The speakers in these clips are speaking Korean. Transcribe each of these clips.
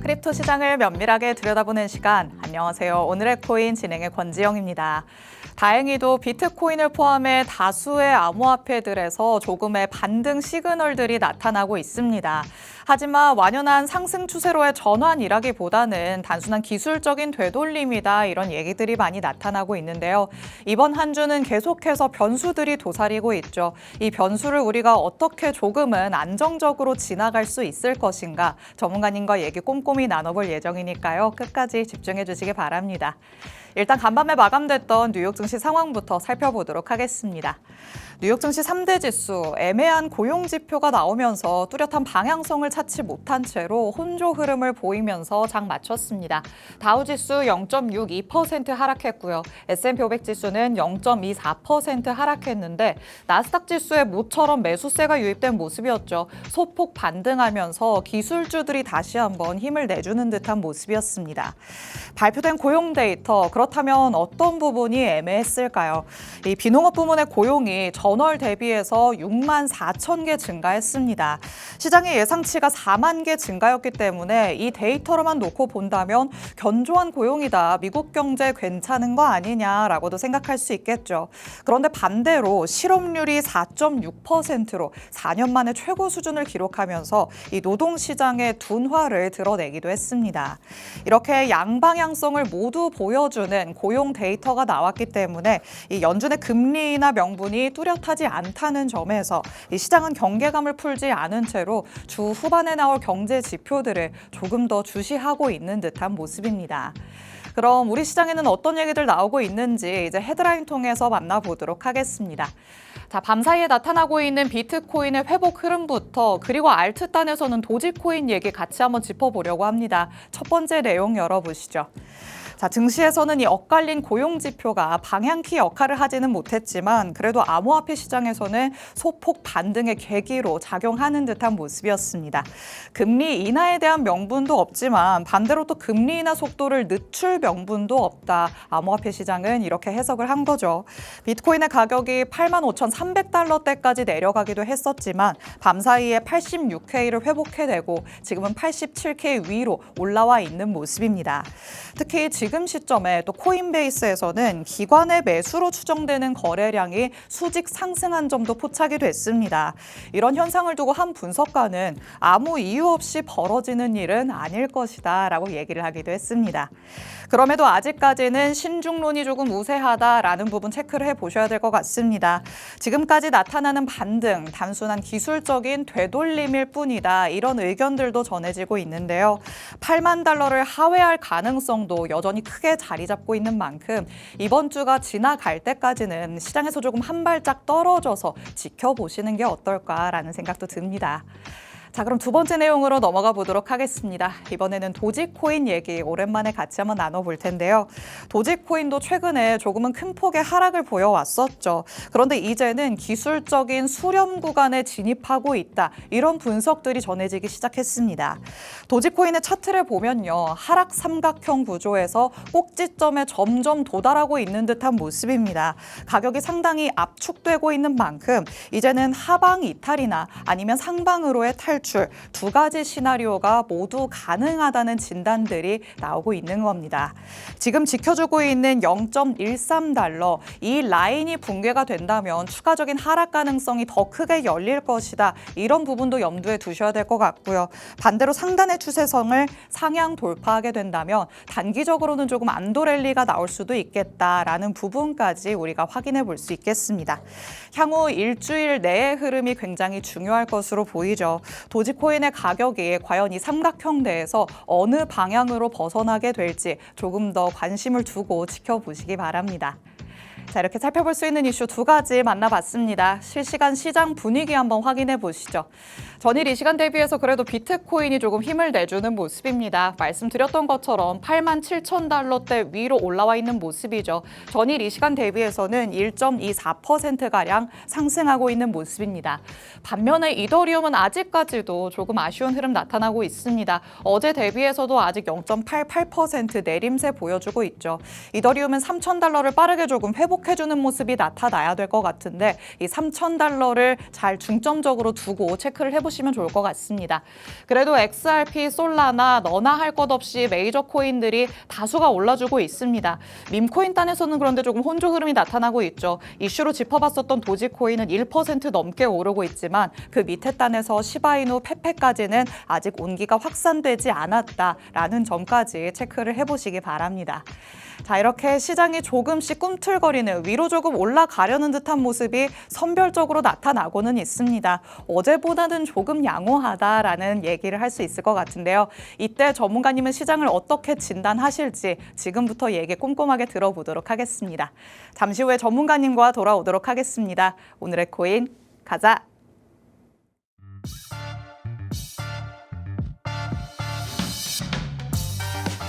크립토 시장을 면밀하게 들여다보는 시간. 안녕하세요. 오늘의 코인 진행의 권지영입니다. 다행히도 비트코인을 포함해 다수의 암호화폐들에서 조금의 반등 시그널들이 나타나고 있습니다. 하지만 완연한 상승 추세로의 전환이라기보다는 단순한 기술적인 되돌림이다, 이런 얘기들이 많이 나타나고 있는데요. 이번 한 주는 계속해서 변수들이 도사리고 있죠. 이 변수를 우리가 어떻게 조금은 안정적으로 지나갈 수 있을 것인가, 전문가님과 얘기 꼼꼼히 나눠볼 예정이니까요. 끝까지 집중해 주시기 바랍니다. 일단 간밤에 마감됐던 뉴욕 증시 상황부터 살펴보도록 하겠습니다. 뉴욕 증시 3대 지수, 애매한 고용 지표가 나오면서 뚜렷한 방향성을 찾지 못한 채로 혼조 흐름을 보이면서 장 마쳤습니다. 다우 지수 0.62% 하락했고요. S&P 500 지수는 0.24% 하락했는데 나스닥 지수에 모처럼 매수세가 유입된 모습이었죠. 소폭 반등하면서 기술주들이 다시 한번 힘을 내주는 듯한 모습이었습니다. 발표된 고용 데이터, 그렇다면 어떤 부분이 애매했을까요? 이 비농업 부문의 고용이 전월 대비해서 6만 4천 개 증가했습니다. 시장의 예상치가 4만 개 증가였기 때문에 이 데이터로만 놓고 본다면 견조한 고용이다, 미국 경제 괜찮은 거 아니냐라고도 생각할 수 있겠죠. 그런데 반대로 실업률이 4.6%로 4년 만에 최고 수준을 기록하면서 이 노동시장의 둔화를 드러내기도 했습니다. 이렇게 양방향성을 모두 보여주는 고용 데이터가 나왔기 때문에 이 연준의 금리나 명분이 뚜렷하지 않다는 점에서 이 시장은 경계감을 풀지 않은 채로 주 후반에 나올 경제 지표들을 조금 더 주시하고 있는 듯한 모습입니다. 그럼 우리 시장에는 어떤 얘기들 나오고 있는지 이제 헤드라인 통해서 만나보도록 하겠습니다. 자, 밤사이에 나타나고 있는 비트코인의 회복 흐름부터, 그리고 알트단에서는 도지코인 얘기 같이 한번 짚어보려고 합니다. 첫 번째 내용 열어보시죠. 자, 증시에서는 이 엇갈린 고용 지표가 방향키 역할을 하지는 못했지만 그래도 암호화폐 시장에서는 소폭 반등의 계기로 작용하는 듯한 모습이었습니다. 금리 인하에 대한 명분도 없지만 반대로 또 금리 인하 속도를 늦출 명분도 없다. 암호화폐 시장은 이렇게 해석을 한 거죠. 비트코인의 가격이 85,300달러대까지 내려가기도 했었지만 밤사이에 86K를 회복해내고 지금은 87K 위로 올라와 있는 모습입니다. 특히 지금 시점에 또 코인베이스에서는 기관의 매수로 추정되는 거래량이 수직 상승한 점도 포착이 됐습니다. 이런 현상을 두고 한 분석가는 아무 이유 없이 벌어지는 일은 아닐 것이다 라고 얘기를 하기도 했습니다. 그럼에도 아직까지는 신중론이 조금 우세하다라는 부분 체크를 해보셔야 될 것 같습니다. 지금까지 나타나는 반등, 단순한 기술적인 되돌림일 뿐이다, 이런 의견들도 전해지고 있는데요. 8만 달러를 하회할 가능성도 여전히 크게 자리 잡고 있는 만큼 이번 주가 지나갈 때까지는 시장에서 조금 한 발짝 떨어져서 지켜보시는 게 어떨까라는 생각도 듭니다. 자, 그럼 두 번째 내용으로 넘어가 보도록 하겠습니다. 이번에는 도지코인 얘기 오랜만에 같이 한번 나눠볼 텐데요. 도지코인도 최근에 조금은 큰 폭의 하락을 보여왔었죠. 그런데 이제는 기술적인 수렴 구간에 진입하고 있다, 이런 분석들이 전해지기 시작했습니다. 도지코인의 차트를 보면요, 하락 삼각형 구조에서 꼭지점에 점점 도달하고 있는 듯한 모습입니다. 가격이 상당히 압축되고 있는 만큼 이제는 하방 이탈이나 아니면 상방으로의 탈출, 두 가지 시나리오가 모두 가능하다는 진단들이 나오고 있는 겁니다. 지금 지켜주고 있는 0.13달러, 이 라인이 붕괴가 된다면 추가적인 하락 가능성이 더 크게 열릴 것이다, 이런 부분도 염두에 두셔야 될 것 같고요. 반대로 상단의 추세성을 상향 돌파하게 된다면 단기적으로는 조금 안도랠리가 나올 수도 있겠다라는 부분까지 우리가 확인해 볼 수 있겠습니다. 향후 일주일 내의 흐름이 굉장히 중요할 것으로 보이죠. 도지코인의 가격이 과연 이 삼각형대에서 어느 방향으로 벗어나게 될지 조금 더 관심을 두고 지켜보시기 바랍니다. 자, 이렇게 살펴볼 수 있는 이슈 두 가지 만나봤습니다. 실시간 시장 분위기 한번 확인해 보시죠. 전일 이 시간 대비해서 그래도 비트코인이 조금 힘을 내주는 모습입니다. 말씀드렸던 것처럼 87,000달러대 위로 올라와 있는 모습이죠. 전일 이 시간 대비해서는 1.24%가량 상승하고 있는 모습입니다. 반면에 이더리움은 아직까지도 조금 아쉬운 흐름 나타나고 있습니다. 어제 대비해서도 아직 0.88% 내림세 보여주고 있죠. 이더리움은 3,000달러를 빠르게 조금 회복 회복해주는 모습이 나타나야 될 것 같은데 이 3,000달러를 잘 중점적으로 두고 체크를 해보시면 좋을 것 같습니다. 그래도 XRP, 솔라나 너나 할 것 없이 메이저 코인들이 다수가 올라주고 있습니다. 밈코인 단에서는 그런데 조금 혼조 흐름이 나타나고 있죠. 이슈로 짚어봤었던 도지코인은 1% 넘게 오르고 있지만 그 밑에 단에서 시바이누, 페페까지는 아직 온기가 확산되지 않았다라는 점까지 체크를 해보시기 바랍니다. 자, 이렇게 시장이 조금씩 꿈틀거리는 위로 조금 올라가려는 듯한 모습이 선별적으로 나타나고는 있습니다. 어제보다는 조금 양호하다라는 얘기를 할 수 있을 것 같은데요. 이때 전문가님은 시장을 어떻게 진단하실지 지금부터 얘기 꼼꼼하게 들어보도록 하겠습니다. 잠시 후에 전문가님과 돌아오도록 하겠습니다. 오늘의 코인 가자!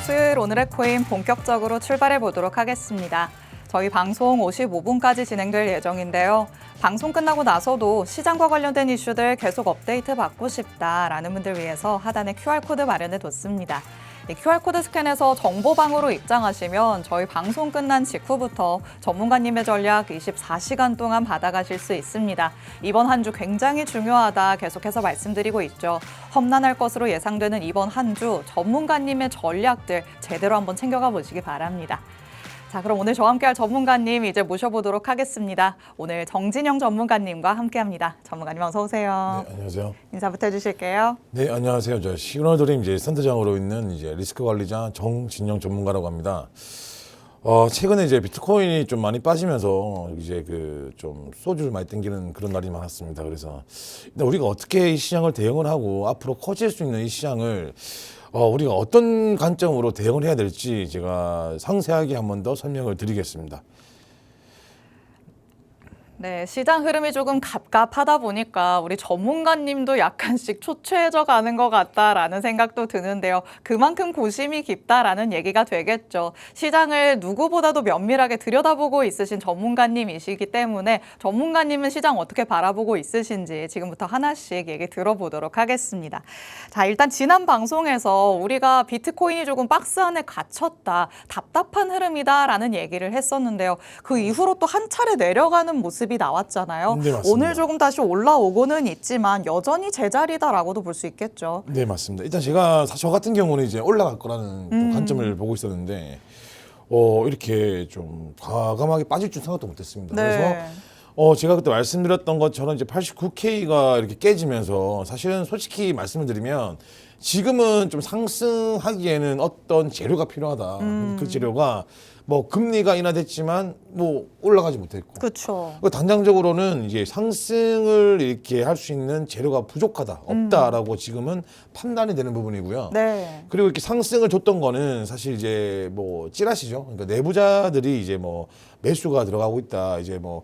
수요일 오늘의 코인 본격적으로 출발해 보도록 하겠습니다. 저희 방송 55분까지 진행될 예정인데요. 방송 끝나고 나서도 시장과 관련된 이슈들 계속 업데이트 받고 싶다라는 분들 위해서 하단에 QR코드 마련해 뒀습니다. 이 QR코드 스캔해서 정보방으로 입장하시면 저희 방송 끝난 직후부터 전문가님의 전략 24시간 동안 받아가실 수 있습니다. 이번 한 주 굉장히 중요하다 계속해서 말씀드리고 있죠. 험난할 것으로 예상되는 이번 한 주 전문가님의 전략들 제대로 한번 챙겨가 보시기 바랍니다. 자, 그럼 오늘 저와 함께할 전문가님 이제 모셔보도록 하겠습니다. 오늘 정진영 전문가님과 함께합니다. 전문가님 어서 오세요. 네, 안녕하세요. 인사부터 해주실게요. 네, 안녕하세요. 저 시그널드림 이제 센터장으로 있는 이제 리스크 관리자 정진영 전문가라고 합니다. 최근에 이제 비트코인이 좀 많이 빠지면서 이제 그 좀 소주를 많이 땡기는 그런 날이 많았습니다. 그래서 일단 우리가 어떻게 이 시장을 대응을 하고 앞으로 커질 수 있는 이 시장을 우리가 어떤 관점으로 대응을 해야 될지 제가 상세하게 한 번 더 설명을 드리겠습니다. 네, 시장 흐름이 조금 갑갑하다 보니까 우리 전문가님도 약간씩 초췌해져 가는 것 같다라는 생각도 드는데요. 그만큼 고심이 깊다라는 얘기가 되겠죠. 시장을 누구보다도 면밀하게 들여다보고 있으신 전문가님이시기 때문에 전문가님은 시장 어떻게 바라보고 있으신지 지금부터 하나씩 얘기 들어보도록 하겠습니다. 자, 일단 지난 방송에서 우리가 비트코인이 조금 박스 안에 갇혔다, 답답한 흐름이다라는 얘기를 했었는데요. 그 이후로 또 한 차례 내려가는 모습이 나왔잖아요. 네, 맞습니다. 오늘 조금 다시 올라오고는 있지만 여전히 제자리다라고도 볼 수 있겠죠. 네, 맞습니다. 일단 제가 사실 저 같은 경우는 이제 올라갈 거라는 또 관점을 보고 있었는데 이렇게 좀 과감하게 빠질 줄 생각도 못했습니다. 네. 그래서 제가 그때 말씀드렸던 것처럼 이제 89K가 이렇게 깨지면서 사실은 솔직히 말씀을 드리면 지금은 좀 상승하기에는 어떤 재료가 필요하다. 그 재료가 뭐 금리가 인하됐지만 뭐 올라가지 못했고. 그렇죠. 단장적으로는 이제 상승을 이렇게 할 수 있는 재료가 부족하다, 없다라고 지금은 판단이 되는 부분이고요. 네. 그리고 이렇게 상승을 줬던 거는 사실 이제 뭐 찌라시죠. 그러니까 내부자들이 이제 뭐 매수가 들어가고 있다. 이제 뭐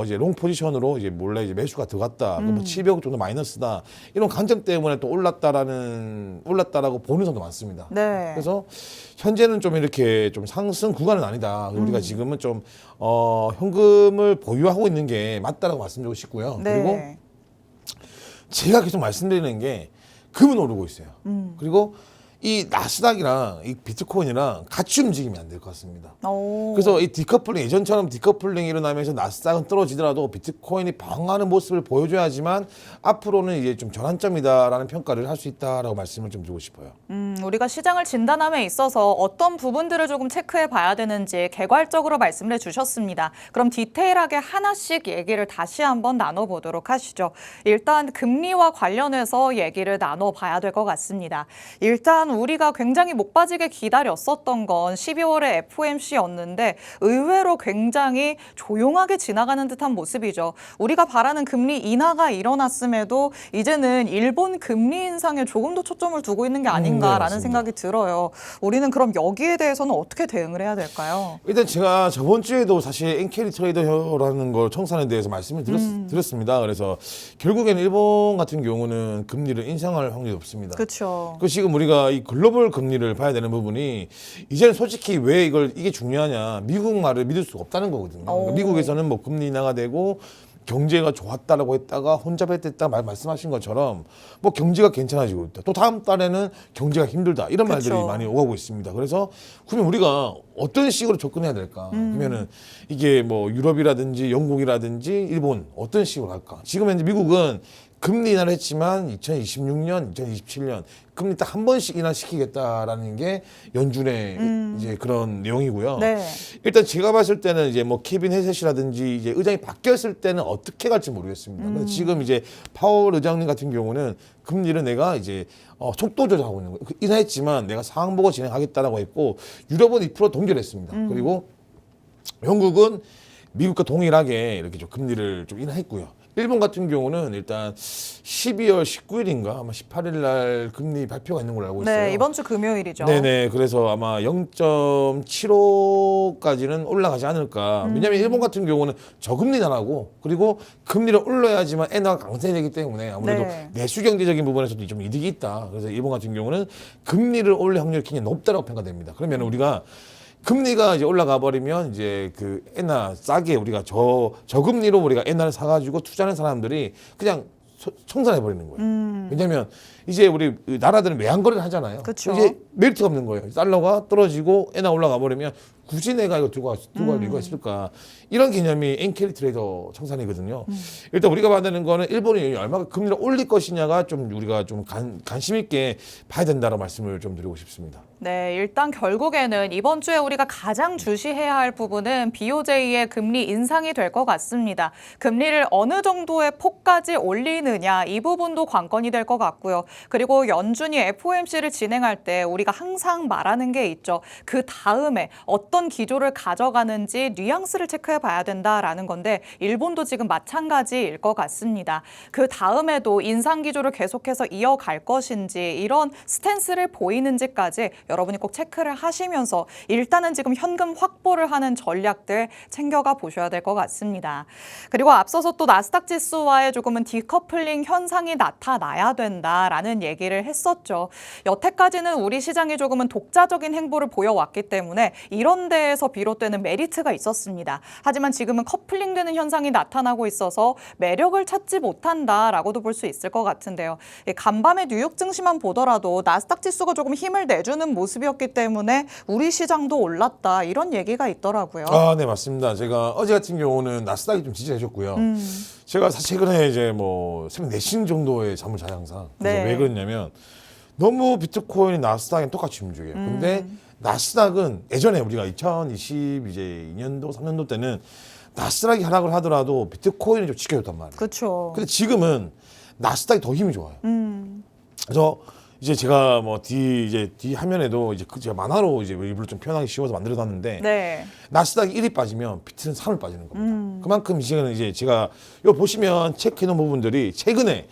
이제 롱 포지션으로 이제 몰래 이제 매수가 들어갔다. 뭐 700억 정도 마이너스다. 이런 관점 때문에 또 올랐다라고 보는 사람도 많습니다. 네. 그래서 현재는 좀 이렇게 좀 상승 구간은 아니다. 우리가 지금은 좀 현금을 보유하고 있는 게 맞다라고 말씀드리고 싶고요. 네. 그리고 제가 계속 말씀드리는 게 금은 오르고 있어요. 그리고 이 나스닥이랑 이 비트코인이랑 같이 움직이면 안 될 것 같습니다. 그래서 이 디커플링, 예전처럼 디커플링이 일어나면서 나스닥은 떨어지더라도 비트코인이 방어하는 모습을 보여줘야지만 앞으로는 이제 좀 전환점이다라는 평가를 할 수 있다라고 말씀을 좀 드리고 싶어요. 우리가 시장을 진단함에 있어서 어떤 부분들을 조금 체크해 봐야 되는지 개괄적으로 말씀을 해주셨습니다. 그럼 디테일하게 하나씩 얘기를 다시 한번 나눠보도록 하시죠. 일단 금리와 관련해서 얘기를 나눠봐야 될 것 같습니다. 일단 우리가 굉장히 목 빠지게 기다렸었던 건 12월에 FOMC였는데 의외로 굉장히 조용하게 지나가는 듯한 모습이죠. 우리가 바라는 금리 인하가 일어났음에도 이제는 일본 금리 인상에 조금 더 초점을 두고 있는 게 아닌가라는 생각이 들어요. 우리는 그럼 여기에 대해서는 어떻게 대응을 해야 될까요? 일단 제가 저번 주에도 사실 엔캐리 트레이더라는 걸 청산에 대해서 말씀을 드렸습니다. 그래서 결국에는 일본 같은 경우는 금리를 인상할 확률이 없습니다. 그렇죠. 그 지금 우리가 이 글로벌 금리를 봐야 되는 부분이 이제는 솔직히 왜 이게 중요하냐, 미국 말을 믿을 수가 없다는 거거든요. 그러니까 미국에서는 뭐 금리 인하가 되고 경제가 좋았다라고 했다가 혼잡했다 말씀하신 것처럼 뭐 경제가 괜찮아지고 있다. 또 다음 달에는 경제가 힘들다. 이런 말들이 그쵸. 많이 오가고 있습니다. 그래서 그러면 우리가 어떤 식으로 접근해야 될까? 그러면은 이게 뭐 유럽이라든지 영국이라든지 일본 어떤 식으로 할까? 지금 현재 미국은 금리 인하를 했지만 2026년, 2027년 금리 딱 한 번씩 인하시키겠다라는 게 연준의 이제 그런 내용이고요. 네. 일단 제가 봤을 때는 이제 뭐 케빈 헤셋이라든지 이제 의장이 바뀌었을 때는 어떻게 갈지 모르겠습니다. 근데 지금 이제 파월 의장님 같은 경우는 금리를 내가 이제 속도 조절하고 있는 거예요. 인하했지만 내가 상황 보고 진행하겠다라고 했고 유럽은 2% 동결했습니다. 그리고 영국은 미국과 동일하게 이렇게 좀 금리를 좀 인하했고요. 일본 같은 경우는 일단 12월 19일인가 아마 18일 날 금리 발표가 있는 걸로 알고 있어요. 네, 이번 주 금요일이죠. 네네. 그래서 아마 0.75까지는 올라가지 않을까. 왜냐하면 일본 같은 경우는 저금리 나라고 그리고 금리를 올려야지만 엔화가 강세되기 때문에 아무래도 네. 내수 경제적인 부분에서도 좀 이득이 있다. 그래서 일본 같은 경우는 금리를 올릴 확률이 굉장히 높다고 평가됩니다. 그러면 우리가 금리가 이제 올라가 버리면 이제 그 엔화 싸게 우리가 저금리로 우리가 엔화를 사가지고 투자하는 사람들이 그냥 청산해 버리는 거예요. 왜냐하면 이제 우리 나라들은 외환거래를 하잖아요. 그쵸. 이제 메리트가 없는 거예요. 달러가 떨어지고 엔화 올라가 버리면 굳이 내가 이거 들고 갈 이유가 있을까? 이런 개념이 엔캐리 트레이더 청산이거든요. 일단 우리가 받는 거는 일본이 얼마나 금리를 올릴 것이냐가 좀 우리가 좀 관심 있게 봐야 된다는 말씀을 좀 드리고 싶습니다. 네, 일단 결국에는 이번 주에 우리가 가장 주시해야 할 부분은 BOJ의 금리 인상이 될 것 같습니다. 금리를 어느 정도의 폭까지 올리느냐 이 부분도 관건이 될 것 같고요. 그리고 연준이 FOMC를 진행할 때 우리가 항상 말하는 게 있죠. 그 다음에 어떤 기조를 가져가는지 뉘앙스를 체크해 봐야 된다라는 건데 일본도 지금 마찬가지일 것 같습니다. 그 다음에도 인상 기조를 계속해서 이어갈 것인지 이런 스탠스를 보이는지까지 여러분이 꼭 체크를 하시면서 일단은 지금 현금 확보를 하는 전략들 챙겨가 보셔야 될 것 같습니다. 그리고 앞서서 또 나스닥 지수와의 조금은 디커플링 현상이 나타나야 된다라는 얘기를 했었죠. 여태까지는 우리 시장이 조금은 독자적인 행보를 보여왔기 때문에 이런 데에서 비롯되는 메리트가 있었습니다. 하지만 지금은 커플링되는 현상이 나타나고 있어서 매력을 찾지 못한다라고도 볼 수 있을 것 같은데요. 간밤에 뉴욕 증시만 보더라도 나스닥 지수가 조금 힘을 내주는 모습이었기 때문에 우리 시장도 올랐다 이런 얘기가 있더라고요. 아, 네, 맞습니다. 제가 어제 같은 경우는 나스닥이 좀 지지해 줬고요. 제가 사실 최근에 이제 뭐 새벽 4시 정도에 잠을 자요 항상. 그래서 네. 왜 그러냐면 너무 비트코인이 나스닥이 똑같이 움직여요. 근데 나스닥은 예전에 우리가 2022년도 3년도 때는 나스닥이 하락을 하더라도 비트코인이 좀 지켜줬단 말이에요. 그렇죠. 근데 지금은 나스닥이 더 힘이 좋아요. 그래서 이제 제가 뭐 뒤 화면에도 이제 제가 만화로 이제 일부러 좀 표현하기 쉬워서 만들어놨는데 네. 나스닥이 1이 빠지면 비트는 3을 빠지는 겁니다. 그만큼 이제는 이제 제가 요 보시면 체크해놓은 부분들이 최근에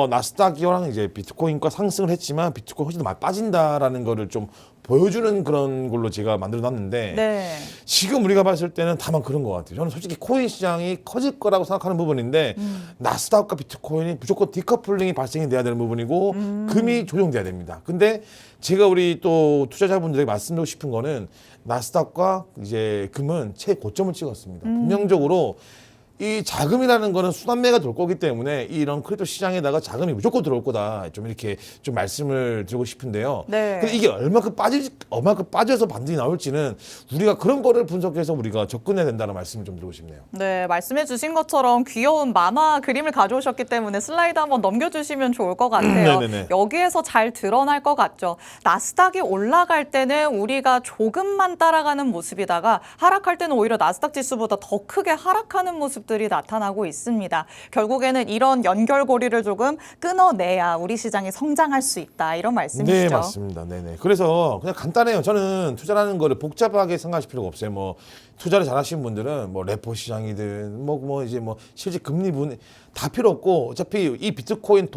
나스닥이랑 이제 비트코인과 상승을 했지만 비트코인 훨씬 더 많이 빠진다라는 거를 좀 보여주는 그런 걸로 제가 만들어놨는데 네. 지금 우리가 봤을 때는 다만 그런 것 같아요. 저는 솔직히 코인 시장이 커질 거라고 생각하는 부분인데 나스닥과 비트코인이 무조건 디커플링이 발생이 돼야 되는 부분이고 금이 조정돼야 됩니다. 근데 제가 우리 또 투자자분들에게 말씀드리고 싶은 거는 나스닥과 이제 금은 최고점을 찍었습니다. 분명적으로 이 자금이라는 거는 순환매가 돌 거기 때문에 이런 크립토 시장에다가 자금이 무조건 들어올 거다. 좀 이렇게 좀 말씀을 드리고 싶은데요. 네. 근데 이게 얼마큼 빠져서 반등이 나올지는 우리가 그런 거를 분석해서 우리가 접근해야 된다는 말씀을 좀 드리고 싶네요. 네, 말씀해 주신 것처럼 귀여운 만화 그림을 가져오셨기 때문에 슬라이드 한번 넘겨주시면 좋을 것 같아요. 네네네. 여기에서 잘 드러날 것 같죠. 나스닥이 올라갈 때는 우리가 조금만 따라가는 모습이다가 하락할 때는 오히려 나스닥 지수보다 더 크게 하락하는 모습들이 나타나고 있습니다. 결국에는 이런 연결고리를 조금 끊어내야 우리 시장이 성장할 수 있다. 이런 말씀이시죠? 네, 맞습니다. 네네. 그래서 그냥 간단해요. 저는 투자라는 거를 복잡하게 생각하실 필요가 없어요. 뭐 투자를 잘하시는 분들은 뭐 레포 시장이든 뭐 이제 뭐 실제 금리 부분 다 필요 없고 어차피 이 비트코인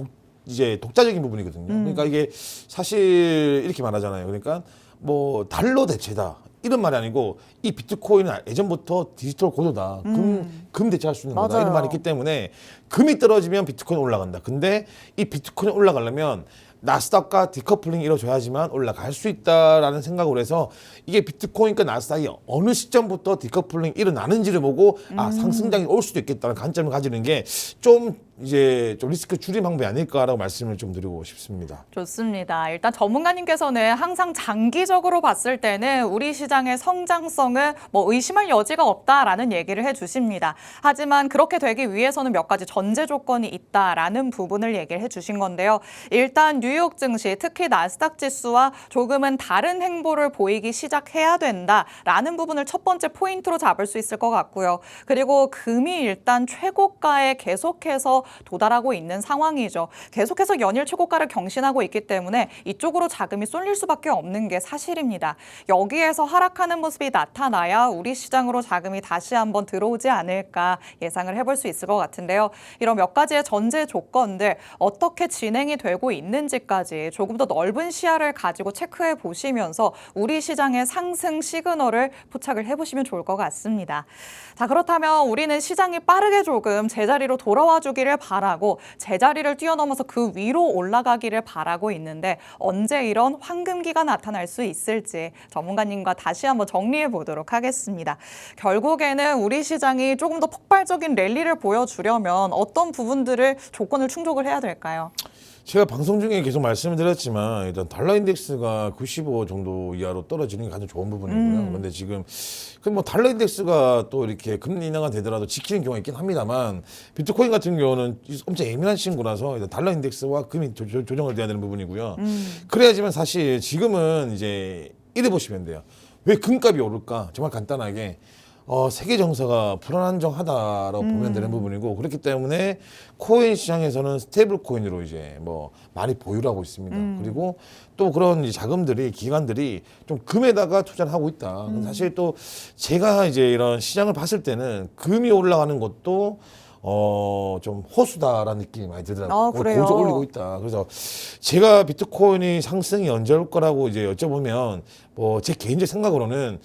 이제 독자적인 부분이거든요. 그러니까 이게 사실 이렇게 말하잖아요. 그러니까 뭐 달러 대체다. 이런 말이 아니고 이 비트코인은 예전부터 디지털 고도다. 금 대체할 수 있는 거다. 맞아요. 이런 말이 있기 때문에 금이 떨어지면 비트코인 올라간다. 근데 이 비트코인 올라가려면 나스닥과 디커플링이 이루어져야지만 올라갈 수 있다라는 생각으로 해서 이게 비트코인과 나스닥이 어느 시점부터 디커플링이 일어나는지를 보고 상승장이 올 수도 있겠다는 관점을 가지는 게 좀 이제 좀 리스크 줄임 방법이 아닐까라고 말씀을 좀 드리고 싶습니다. 좋습니다. 일단 전문가님께서는 항상 장기적으로 봤을 때는 우리 시장의 성장성은 뭐 의심할 여지가 없다라는 얘기를 해주십니다. 하지만 그렇게 되기 위해서는 몇 가지 전제 조건이 있다라는 부분을 얘기를 해주신 건데요. 일단 뉴욕 증시, 특히 나스닥 지수와 조금은 다른 행보를 보이기 시작해야 된다라는 부분을 첫 번째 포인트로 잡을 수 있을 것 같고요. 그리고 금이 일단 최고가에 계속해서 도달하고 있는 상황이죠. 계속해서 연일 최고가를 경신하고 있기 때문에 이쪽으로 자금이 쏠릴 수밖에 없는 게 사실입니다. 여기에서 하락하는 모습이 나타나야 우리 시장으로 자금이 다시 한번 들어오지 않을까 예상을 해볼 수 있을 것 같은데요. 이런 몇 가지의 전제 조건들 어떻게 진행이 되고 있는지까지 조금 더 넓은 시야를 가지고 체크해 보시면서 우리 시장의 상승 시그널을 포착을 해보시면 좋을 것 같습니다. 자, 그렇다면 우리는 시장이 빠르게 조금 제자리로 돌아와 주기를 바라고 제자리를 뛰어넘어서 그 위로 올라가기를 바라고 있는데 언제 이런 황금기가 나타날 수 있을지 전문가님과 다시 한번 정리해 보도록 하겠습니다. 결국에는 우리 시장이 조금 더 폭발적인 랠리를 보여주려면 어떤 부분들을 조건을 충족을 해야 될까요? 제가 방송 중에 계속 말씀을 드렸지만 일단 달러 인덱스가 95 정도 이하로 떨어지는 게 가장 좋은 부분이고요. 그런데 지금 그 뭐 달러 인덱스가 또 이렇게 금리 인하가 되더라도 지키는 경우가 있긴 합니다만 비트코인 같은 경우는 엄청 예민한 친구라서 일단 달러 인덱스와 금이 조정을 돼야 되는 부분이고요. 그래야지만 사실 지금은 이제 이래 보시면 돼요. 왜 금값이 오를까? 정말 간단하게 세계 정서가 불안정하다라고 보면 되는 부분이고 그렇기 때문에 코인 시장에서는 스테이블 코인으로 이제 뭐 많이 보유를 하고 있습니다. 그리고 또 그런 이제 자금들이 기관들이 좀 금에다가 투자를 하고 있다. 사실 또 제가 이제 이런 시장을 봤을 때는 금이 올라가는 것도 좀 호수다라는 느낌이 많이 들더라고요. 그래요? 고조 올리고 있다. 그래서 제가 비트코인이 상승이 언제 올 거라고 이제 여쭤보면 뭐 제 개인적 생각으로는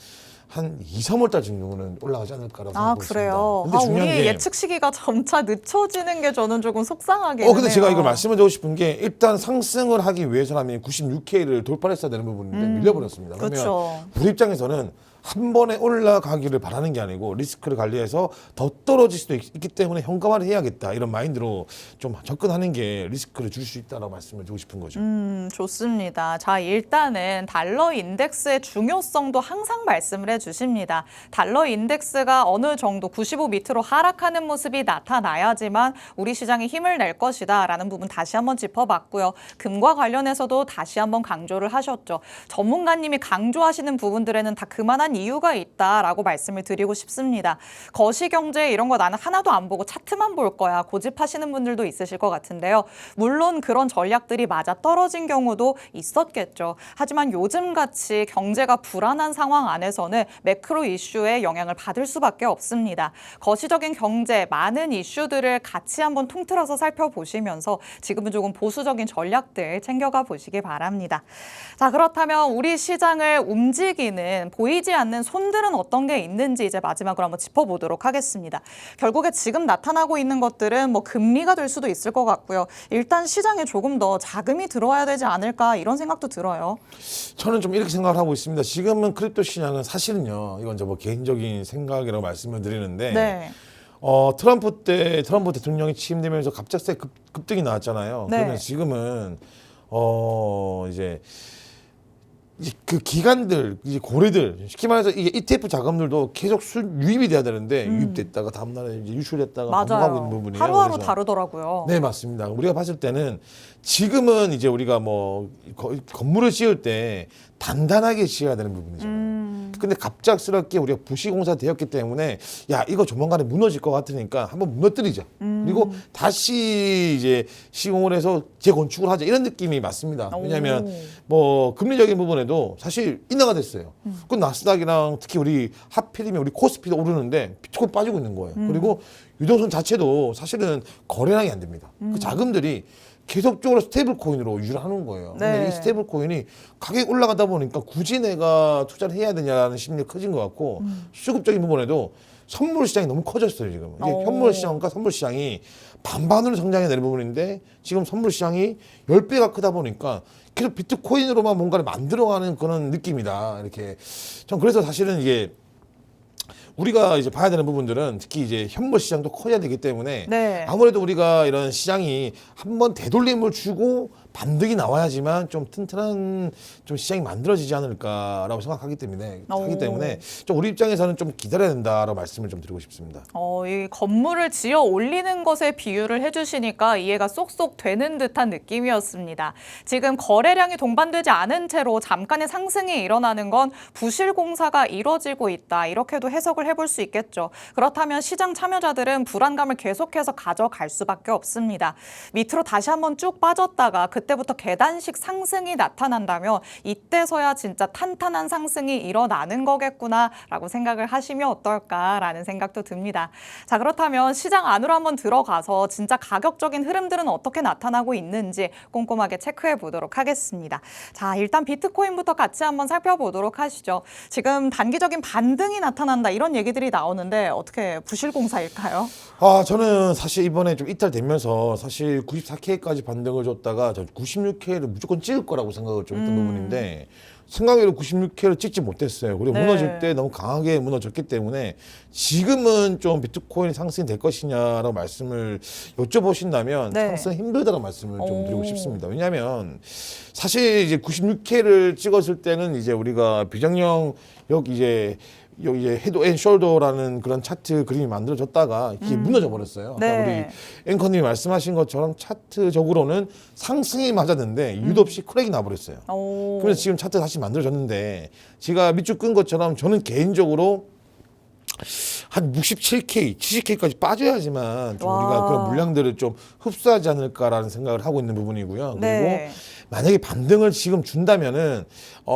한 2, 3월 달 정도는 올라가지 않을까라고 생각하고 그래요. 있습니다. 근데 중요한 우리 게 예측 시기가 점차 늦춰지는 게 저는 조금 속상하게 근데 제가 이걸 말씀을 드리고 싶은 게 일단 상승을 하기 위해서라면 96K를 돌파했어야 되는 부분인데 밀려버렸습니다. 그러면 그렇죠. 우리 입장에서는 한 번에 올라가기를 바라는 게 아니고 리스크를 관리해서 더 떨어질 수도 있기 때문에 현금화를 해야겠다 이런 마인드로 좀 접근하는 게 리스크를 줄 수 있다라고 말씀을 드리고 싶은 거죠. 좋습니다. 자, 일단은 달러 인덱스의 중요성도 항상 말씀을 해주십니다. 달러 인덱스가 어느 정도 95 밑으로 하락하는 모습이 나타나야지만 우리 시장이 힘을 낼 것이다라는 부분 다시 한번 짚어봤고요. 금과 관련해서도 다시 한번 강조를 하셨죠. 전문가님이 강조하시는 부분들에는 다 그만한 이유가 있다라고 말씀을 드리고 싶습니다. 거시경제 이런 거 나는 하나도 안 보고 차트만 볼 거야 고집하시는 분들도 있으실 것 같은데요. 물론 그런 전략들이 맞아 떨어진 경우도 있었겠죠. 하지만 요즘같이 경제가 불안한 상황 안에서는 매크로 이슈에 영향을 받을 수밖에 없습니다. 거시적인 경제, 많은 이슈들을 같이 한번 통틀어서 살펴보시면서 지금은 조금 보수적인 전략들 챙겨가 보시기 바랍니다. 자, 그렇다면 우리 시장을 움직이는 보이지 않는 손들은 어떤 게 있는지 이제 마지막으로 한번 짚어보도록 하겠습니다. 결국에 지금 나타나고 있는 것들은 뭐 금리가 될 수도 있을 것 같고요. 일단 시장에 조금 더 자금이 들어와야 되지 않을까 이런 생각도 들어요. 저는 좀 이렇게 생각을 하고 있습니다. 지금은 크립토 시장은 사실은요. 이건 저 뭐 개인적인 생각이라고 말씀을 드리는데 네. 트럼프 대통령이 취임되면서 갑작스레 급등이 나왔잖아요. 네. 그러면 지금은 이제 그 기관들, 이제 고래들, 쉽게 말해서 이게 ETF 자금들도 계속 유입이 돼야 되는데 유입됐다가 다음날에 이제 유출됐다가 반복하고 있는 부분이에요. 하루하루 그래서 다르더라고요. 네, 맞습니다. 우리가 봤을 때는 지금은 이제 우리가 뭐 건물을 지을 때 단단하게 지어야 되는 부분이잖아요. 근데 갑작스럽게 우리가 부실공사 되었기 때문에 야, 이거 조만간에 무너질 것 같으니까 한번 무너뜨리자. 그리고 다시 이제 시공을 해서 재건축을 하자. 이런 느낌이 맞습니다. 왜냐하면 뭐 금리적인 부분에도 사실 인하가 됐어요. 그 나스닥이랑 특히 우리 하필이면 우리 코스피도 오르는데 비트코인 빠지고 있는 거예요. 그리고 유동성 자체도 사실은 거래량이 안 됩니다. 그 자금들이 계속적으로 스테이블 코인으로 유지를 하는 거예요. 네. 근데 이 스테이블 코인이 가격이 올라가다 보니까 굳이 내가 투자를 해야 되냐라는 심리가 커진 것 같고 수급적인 부분에도 선물 시장이 너무 커졌어요, 지금. 이게 현물 시장과 선물 시장이 반반으로 성장해내는 부분인데 지금 선물 시장이 10배가 크다 보니까 계속 비트코인으로만 뭔가를 만들어가는 그런 느낌이다. 이렇게 전 그래서 사실은 이게 우리가 이제 봐야 되는 부분들은 특히 이제 현물 시장도 커야 되기 때문에 네. 아무래도 우리가 이런 시장이 한번 되돌림을 주고 반등이 나와야지만 좀 튼튼한 좀 시장이 만들어지지 않을까라고 생각하기 때문에 좀 우리 입장에서는 좀 기다려야 된다라고 말씀을 좀 드리고 싶습니다. 이 건물을 지어 올리는 것에 비유를 해주시니까 이해가 쏙쏙 되는 듯한 느낌이었습니다. 지금 거래량이 동반되지 않은 채로 잠깐의 상승이 일어나는 건 부실 공사가 이뤄지고 있다. 이렇게도 해석을 해볼 수 있겠죠. 그렇다면 시장 참여자들은 불안감을 계속해서 가져갈 수밖에 없습니다. 밑으로 다시 한번 쭉 빠졌다가 그때부터 계단식 상승이 나타난다면 이때서야 진짜 탄탄한 상승이 일어나는 거겠구나라고 생각을 하시면 어떨까라는 생각도 듭니다. 자, 그렇다면 시장 안으로 한번 들어가서 진짜 가격적인 흐름들은 어떻게 나타나고 있는지 꼼꼼하게 체크해 보도록 하겠습니다. 자, 일단 비트코인부터 같이 한번 살펴보도록 하시죠. 지금 단기적인 반등이 나타난다 이런 얘기들이 나오는데 어떻게 부실공사일까요? 저는 사실 이번에 좀 이탈되면서 사실 94K까지 반등을 줬다가 저 96K를 무조건 찍을 거라고 생각을 좀 했던 부분인데 생각외로 96K를 찍지 못했어요. 그리고 네. 무너질 때 너무 강하게 무너졌기 때문에 지금은 좀 비트코인이 상승이 될 것이냐라고 말씀을 여쭤보신다면 네. 상승 힘들다라고 말씀을 좀 드리고 오. 싶습니다. 왜냐하면 사실 이제 96K를 찍었을 때는 이제 우리가 비정형 여기 이제 헤드 앤 숄더라는 그런 차트 그림이 만들어졌다가 이게 무너져 버렸어요. 네. 아까 우리 앵커님이 말씀하신 것처럼 차트적으로는 상승이 맞았는데 유도 없이 크랙이 나버렸어요. 오. 그래서 지금 차트 다시 만들어졌는데 제가 밑줄 끈 것처럼 저는 개인적으로 한 67K, 70K까지 빠져야지만 좀 와. 우리가 그런 물량들을 좀 흡수하지 않을까라는 생각을 하고 있는 부분이고요. 그리고 네. 만약에 반등을 지금 준다면은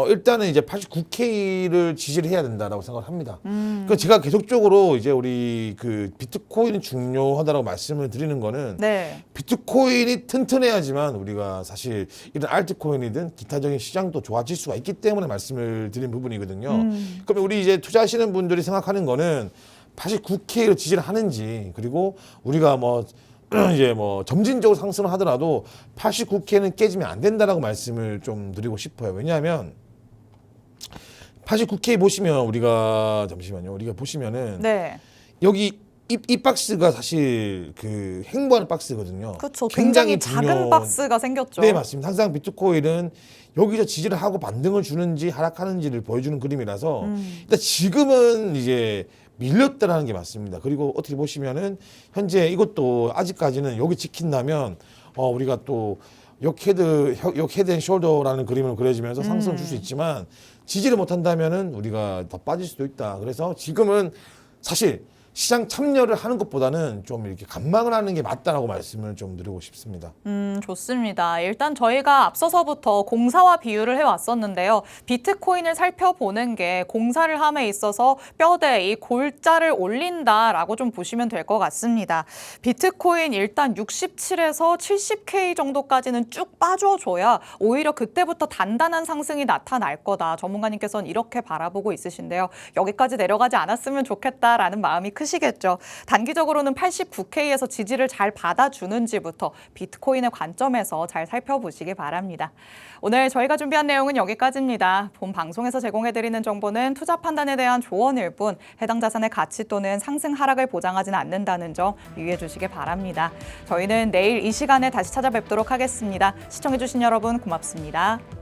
일단은 이제 89K를 지지를 해야 된다라고 생각을 합니다. 그러니까 제가 계속적으로 이제 우리 그 비트코인이 중요하다라고 말씀을 드리는 거는 네. 비트코인이 튼튼해야지만 우리가 사실 이런 알트코인이든 기타적인 시장도 좋아질 수가 있기 때문에 말씀을 드린 부분이거든요. 그러면 우리 이제 투자하시는 분들이 생각하는 거는 89K를 지지를 하는지 그리고 우리가 이제 점진적으로 상승을 하더라도 89K는 깨지면 안 된다라고 말씀을 좀 드리고 싶어요. 왜냐하면 89K 보시면 우리가 잠시만요. 우리가 보시면은 네. 여기 이 박스가 사실 그 행보하는 박스거든요. 그렇죠. 굉장히 작은 박스가 생겼죠. 네, 맞습니다. 항상 비트코인은 여기서 지지를 하고 반등을 주는지 하락하는지를 보여주는 그림이라서 일단 지금은 이제 밀렸다라는 게 맞습니다. 그리고 어떻게 보시면은 현재 이것도 아직까지는 여기 지킨다면 우리가 또 역헤드 앤 숄더라는 그림을 그려지면서 상승을 줄 수 있지만 지지를 못한다면은 우리가 더 빠질 수도 있다. 그래서 지금은 사실 시장 참여를 하는 것보다는 좀 이렇게 관망을 하는 게 맞다라고 말씀을 좀 드리고 싶습니다. 좋습니다. 일단 저희가 앞서서부터 공사와 비유를 해왔었는데요. 비트코인을 살펴보는 게 공사를 함에 있어서 뼈대, 이 골자를 올린다라고 좀 보시면 될 것 같습니다. 비트코인 일단 67에서 70K 정도까지는 쭉 빠져줘야 오히려 그때부터 단단한 상승이 나타날 거다. 전문가님께서는 이렇게 바라보고 있으신데요. 여기까지 내려가지 않았으면 좋겠다라는 마음이 크시겠죠. 단기적으로는 89K에서 지지를 잘 받아주는지부터 비트코인의 관점에서 잘 살펴보시기 바랍니다. 오늘 저희가 준비한 내용은 여기까지입니다. 본 방송에서 제공해드리는 정보는 투자 판단에 대한 조언일 뿐 해당 자산의 가치 또는 상승 하락을 보장하지는 않는다는 점 유의해 주시기 바랍니다. 저희는 내일 이 시간에 다시 찾아뵙도록 하겠습니다. 시청해주신 여러분 고맙습니다.